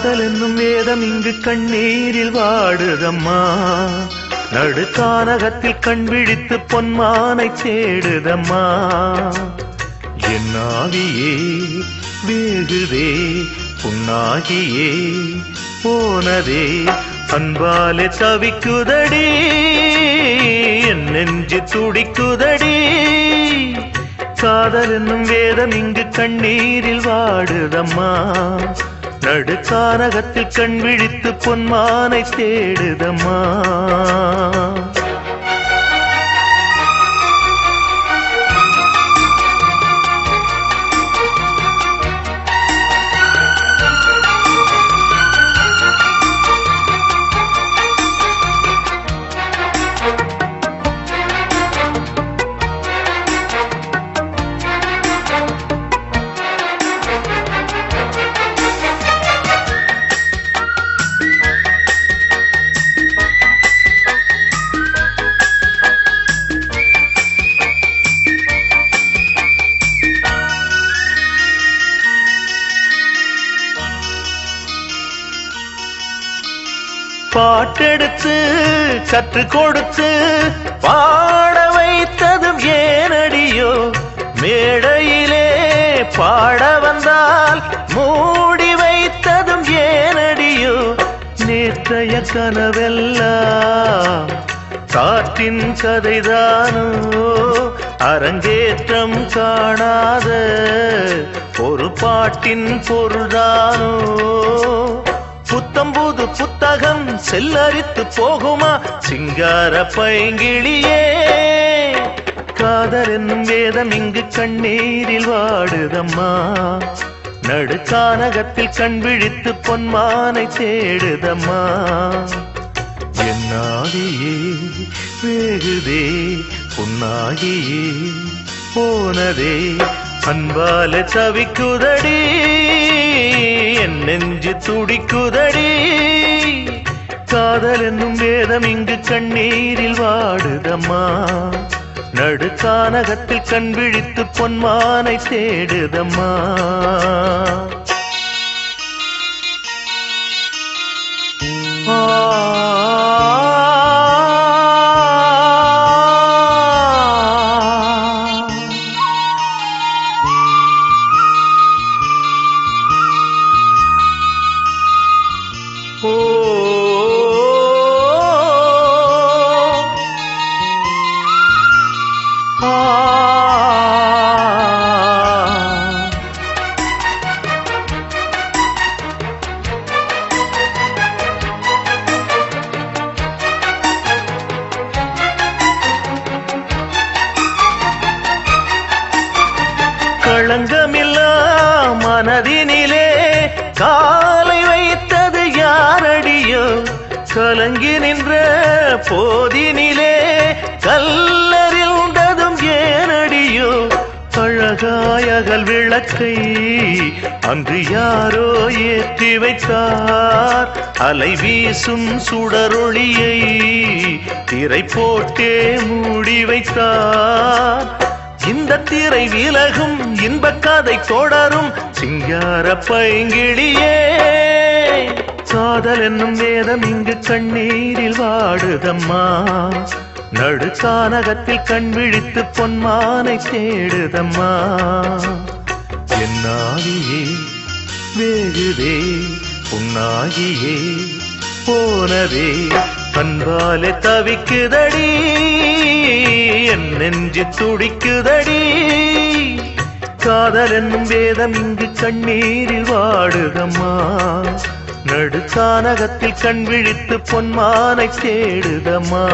காதல் என்னும் வேதம் இங்கு கண்ணீரில் வாடுதம்மா. நடுக்கானகத்தில் கண் விழித்து பொன்மானை தேடுதம்மா. என் ஆவியே வேகுதே புண்ணாகியே போனதே அன்பாலே தவிக்குதடி என் நெஞ்சு துடிக்குதடி. காதல் என்னும் வேதம் இங்கு கண்ணீரில் வாடுதம்மா. நடுக்கானகத்தில் கண் விழித்து பொன்மானை தேடுதம்மா. பாட்டெடுத்து கற்று கொடுத்து பாட வைத்ததும் ஏனடியோ. மேடையிலே பாட வந்தால் மூடி வைத்ததும் ஏனடியோ. நேற்றைய கனவெல்லாம் காற்றின் கதைதானோ. அரங்கேற்றம் காணாத ஒரு பாட்டின் பொருள்தானோ. புத்தம்புது புத்தகம் செல்லரித்து போகுமா சிங்கார பைங்கிளியே. காதல் என்னும் வேதம் இங்கு கண்ணீரில் வாடுதம்மா. நடுக்கானகத்தில் கண் விழித்து பொன்மானை தேடுதம்மா. என் ஆவியே வேகுதே புண்ணாகியே போனதே அன்பால தவிக்குதடி என் நெஞ்சு துடிக்குதடி. காதல் என்னும் வேதம் இங்கு கண்ணீரில் வாடுதம்மா. நடுக்கானகத்தில் கண் விழித்து பொன்மானை தேடுதம்மா. களங்கமில்லா மனதினிலே காலை வைத்தது யாரடியோ. கலங்கி நின்ற போதினிலே கல்லறிந்ததும் ஏனடியோ. அழகாயகல் விளக்கை அன்று யாரோ ஏற்றி வைத்தார். அலை வீசும் சுடரொளியை திரை போட்டே மூடி வைத்தார். இந்த திரை விலகும் இன்பக் கதை தொடரும் சிங்கார பைங்கிளியே. காதல் என்னும் வேதம் இங்கு கண்ணீரில் வாடுதம்மா. நடுக்கானகத்தில் கண் விழித்து பொன்மானை தேடுதம்மா. என் ஆவியே வேகுதே புண்ணாகியே போனதே அன்பாலே தவிக்குதடி என் நெஞ்சு துடிக்குதடி. காதல் என்னும் வேதம் இங்கு கண்ணீரில் வாடுதம்மா. நடுக்கானகத்தில் கண் விழித்து பொன்மானை தேடுதம்மா.